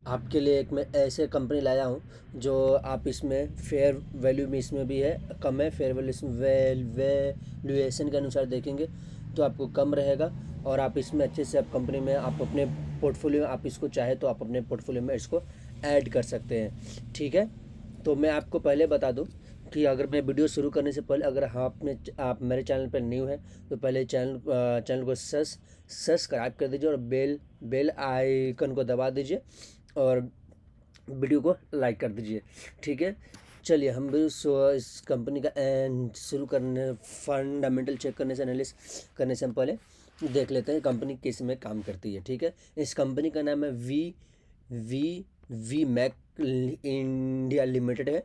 आपके लिए एक मैं ऐसे कंपनी लाया हूँ जो आप इसमें फेयर वैल्यू में इसमें भी है कम है, फेयर वैल्यूएशन के अनुसार देखेंगे तो आपको कम रहेगा। और आप इसमें अच्छे से आप कंपनी में आप अपने पोर्टफोलियो में आप इसको चाहे तो आप अपने पोर्टफोलियो में इसको ऐड कर सकते हैं। ठीक है, तो मैं आपको पहले बता दूं कि अगर मैं वीडियो शुरू करने से पहले अगर आप मेरे चैनल पर न्यू है तो पहले चैनल को सब्सक्राइब कर दीजिए और बेल बेल आइकन को दबा दीजिए और वीडियो को लाइक कर दीजिए। ठीक है, चलिए हम भी इस कंपनी का शुरू करने फंडामेंटल चेक करने से एनालिस करने से हम पहले देख लेते हैं कंपनी किस में काम करती है। ठीक है, इस कंपनी का नाम है V V Mac India limited है।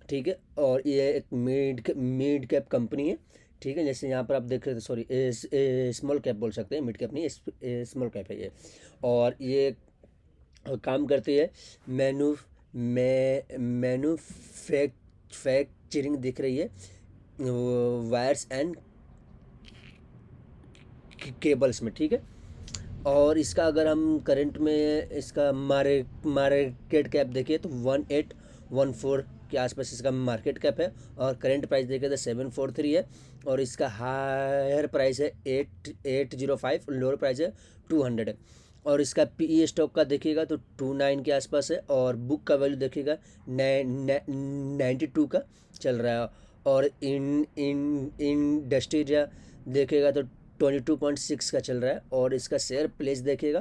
ठीक है, और ये एक मिड कैप कंपनी है। ठीक है, जैसे यहाँ पर आप देख रहे थे, सॉरी स्मॉल कैप बोल सकते हैं, मिड कैप नहीं, स्मॉल कैप है ये। और ये काम करती है मैन्युफैक्चरिंग दिख रही है वायर्स एंड केबल्स में। ठीक है, और इसका अगर हम करंट में इसका मार्केट कैप देखिए तो 1814 के आसपास इसका मार्केट कैप है और करंट प्राइस देखिए तो 743 है। और इसका हायर प्राइस है 805, लोअर प्राइस है 200 है। और इसका पीई स्टॉक का देखिएगा तो 29 के आसपास है और बुक का वैल्यू देखिएगा 92 का चल रहा है। और इन इन इंडस्ट्रिया देखेगा तो 22.6 का चल रहा है। और इसका शेयर प्लेस देखिएगा,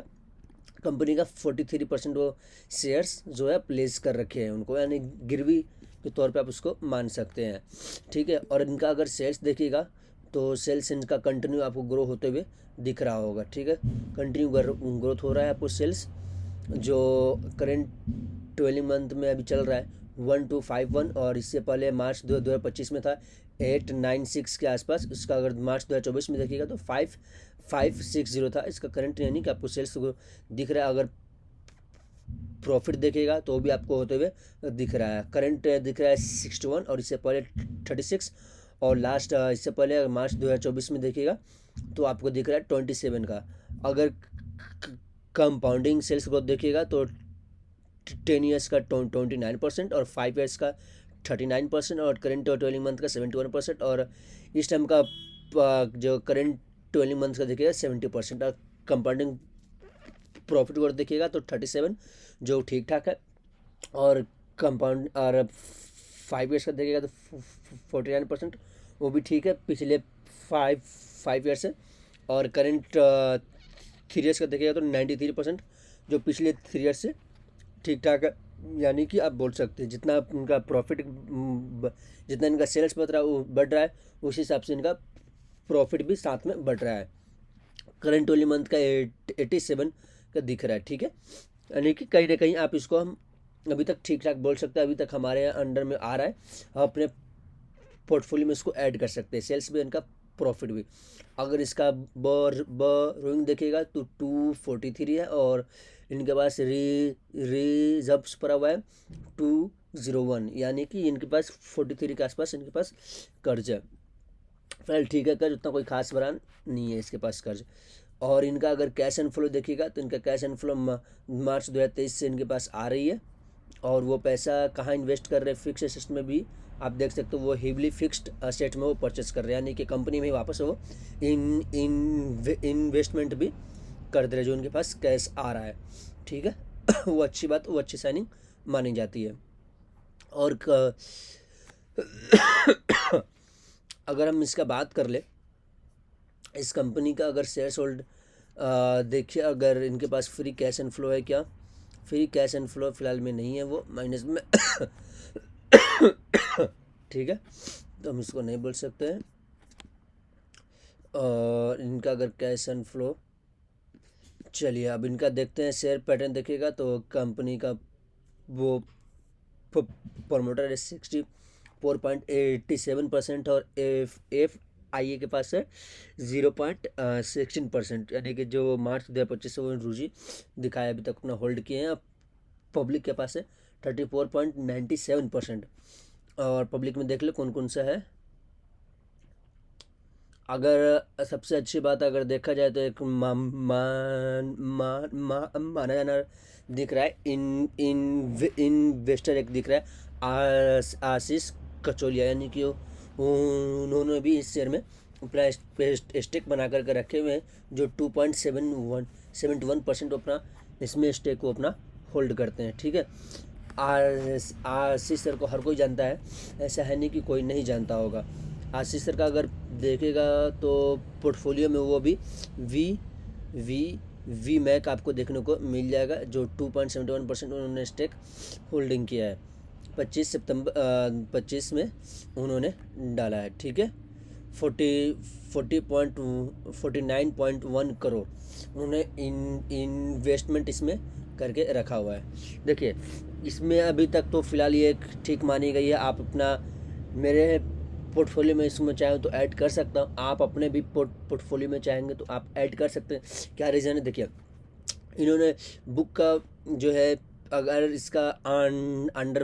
कंपनी का 43% वो शेयर्स जो है प्लेस कर रखे हैं उनको, यानी गिरवी के तौर पे आप उसको मान सकते हैं। ठीक है, और इनका अगर सेल्स देखिएगा तो सेल्स इनका कंटिन्यू आपको ग्रो होते हुए दिख रहा होगा। ठीक है, कंटिन्यू ग्रोथ हो रहा है आपको सेल्स, जो करेंट 12 मंथ में अभी चल रहा है 1251। और इससे पहले मार्च 2025 में था 896 के आसपास। इसका अगर मार्च 2024 में देखिएगा तो 5560 था इसका करंट, यानी कि आपको सेल्स दिख रहा है। अगर प्रॉफिट देखेगा तो भी आपको होते हुए दिख रहा है। करंट दिख रहा है 61 और इससे पहले 36। और लास्ट इससे पहले मार्च 2024 में देखिएगा तो आपको दिख रहा है 27 का। अगर कंपाउंडिंग सेल्स ग्रोथ देखिएगा तो 10 ईयर्स का 29% और 5 ईयर्स का 39% और करेंट 12 मंथ का 71%। और इस टाइम का जो करेंट 12 मंथ का देखिएगा 70%। और कंपाउंडिंग प्रॉफिट ग्रोथ देखिएगा तो 37, जो ठीक ठाक है। और कंपाउंड और 5 ईयर्स का देखिएगा तो 49%, वो भी ठीक है पिछले 5 ईयर्स से। और करेंट 3 ईयर्स का देखिएगा तो 93%, जो पिछले 3 ईयर्स से ठीक ठाक है। यानी कि आप बोल सकते हैं जितना इनका प्रॉफिट जितना इनका सेल्स बढ़ रहा है उस हिसाब से इनका प्रॉफिट भी साथ में बढ़ रहा है। करंट 12 मंथ का 87 का दिख रहा है। ठीक है, यानी कि कहीं ना कहीं आप इसको हम अभी तक ठीक ठाक बोल सकते हैं, अभी तक हमारे अंडर में आ रहा है, हम अपने पोर्टफोलियो में इसको ऐड कर सकते हैं, सेल्स भी इनका प्रॉफिट भी। अगर इसका बोरोइंग देखेगा तो 243 है और इनके पास रिजर्व्स पड़ा हुआ है 201, यानी कि इनके पास 43 के आसपास इनके पास कर्ज है। फिलहाल ठीक है, कर्ज उतना कोई खास बड़ा नहीं है इसके पास कर्ज। और इनका अगर कैश एंड फ्लो देखिएगा तो इनका कैश एंड फ्लो मार्च 2023 से इनके पास आ रही है। और वो पैसा कहाँ इन्वेस्ट कर रहे हैं, फिक्स एसेट में भी आप देख सकते हो, वो हेवली फिक्स्ड एसेट में वो परचेस कर रहे हैं, यानी कि कंपनी में वापस वो इन्वेस्टमेंट भी कर दे रहे, जो उनके पास कैश आ रहा है। ठीक है वो अच्छी बात, वो अच्छी साइनिंग मानी जाती है। और अगर हम इसका बात कर ले, इस कंपनी का अगर शेयर्स होल्ड देखिए, अगर इनके पास फ्री कैश एंड फ्लो है क्या, फ्री कैश एंड फ्लो फिलहाल में नहीं है, वो माइनस में ठीक है, तो हम इसको नहीं बोल सकते हैं। और इनका अगर कैश एंड फ्लो, चलिए अब इनका देखते हैं शेयर पैटर्न देखिएगा तो कंपनी का वो प्रमोटर है 64.87% और एफ आई ए के पास है 0.16%, यानी कि जो मार्च 2025 से वो रूजी दिखाया अभी तक अपना होल्ड किए हैं। पब्लिक के पास है 34.97%। और पब्लिक में देख ले कौन कौन सा है। अगर सबसे अच्छी बात अगर देखा जाए तो एक माना जाना दिख रहा है, इन्वेस्टर एक दिख रहा है आशीष कचौलिया, यानी कि उन्होंने भी इस शेयर में अपना स्टेक बना करके रखे हुए हैं, जो 2.71% अपना इसमें स्टेक को अपना होल्ड करते हैं। ठीक है, आशीष सर को हर कोई जानता है, ऐसा है नहीं कि कोई नहीं जानता होगा। आशीष सर का अगर देखेगा तो पोर्टफोलियो में वो भी वी मैक आपको देखने को मिल जाएगा, जो 2.71% उन्होंने स्टेक होल्डिंग किया है। 25 में उन्होंने डाला है। ठीक है, 49.1 करोड़ उन्होंने इन्वेस्टमेंट इसमें करके रखा हुआ है। देखिए, इसमें अभी तक तो फिलहाल ये ठीक मानी गई है। आप अपना मेरे पोर्टफोलियो में इसमें चाहें तो ऐड कर सकता हूँ, आप अपने भी पोर्टफोलियो में चाहेंगे तो आप ऐड कर सकते हैं। क्या रीज़न है, देखिए इन्होंने बुक का जो है, अगर इसका अंडर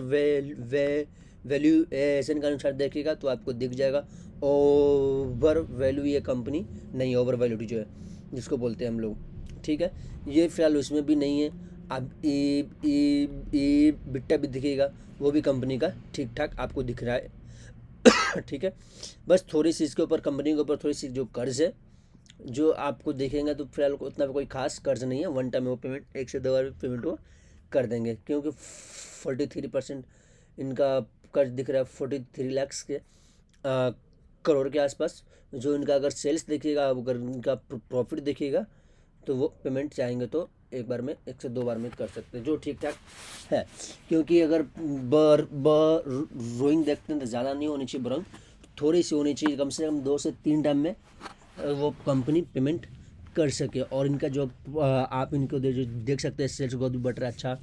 वैल्यूएशन के अनुसार देखिएगा तो आपको दिख जाएगा ओवर वैल्यू ये कंपनी नहीं, ओवर वैल्यूड जो है जिसको बोलते हैं हम लोग। ठीक है, ये फिलहाल उसमें भी नहीं है। अब बिट्टा भी दिखेगा, वो भी कंपनी का ठीक ठाक आपको दिख रहा है। ठीक है, बस थोड़ी सी इसके ऊपर, कंपनी के ऊपर थोड़ी सी जो कर्ज है जो आपको देखेंगे तो फिलहाल उतना कोई खास कर्ज नहीं है। वन टाइम वो पेमेंट 1 से 2 बार पेमेंट वो कर देंगे, क्योंकि 43% इनका कर्ज दिख रहा है, 43 लाख के करोड़ के आसपास। जो इनका अगर सेल्स देखिएगा, अगर इनका प्रॉफिट देखिएगा तो वो पेमेंट चाहेंगे तो एक बार में 1 से 2 बार में कर सकते हैं, जो ठीक ठाक है। क्योंकि अगर रोइंग देखते हैं तो ज़्यादा नहीं होनी चाहिए, बरोइंग थोड़ी सी होनी चाहिए, कम से कम 2 से 3 टाइम में वो कंपनी पेमेंट कर सके। और इनका जो आप इनको देख सकते हैं, सेल्स ग्रोथ भी बढ़ रहा है, अच्छा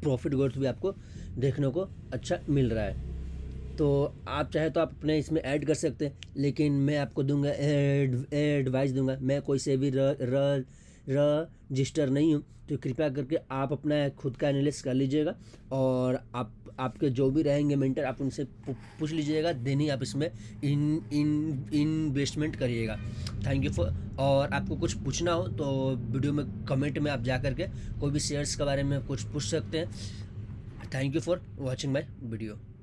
प्रॉफिट ग्रोथ भी आपको देखने को अच्छा मिल रहा है। तो आप चाहे तो आप अपने इसमें ऐड कर सकते हैं, लेकिन मैं आपको दूंगा एडवाइस दूंगा, मैं कोई से भी रजिस्टर नहीं हूँ, तो कृपया करके आप अपना खुद का एनालिसिस कर लीजिएगा और आपके जो भी रहेंगे मेंटर, आप उनसे पूछ लीजिएगा, देन ही आप इसमें इन्वेस्टमेंट करिएगा। Thank you for. और आपको कुछ पूछना हो तो वीडियो में कमेंट में आप जा करके कोई भी शेयर्स के बारे में कुछ पूछ सकते हैं। Thank you for watching my video.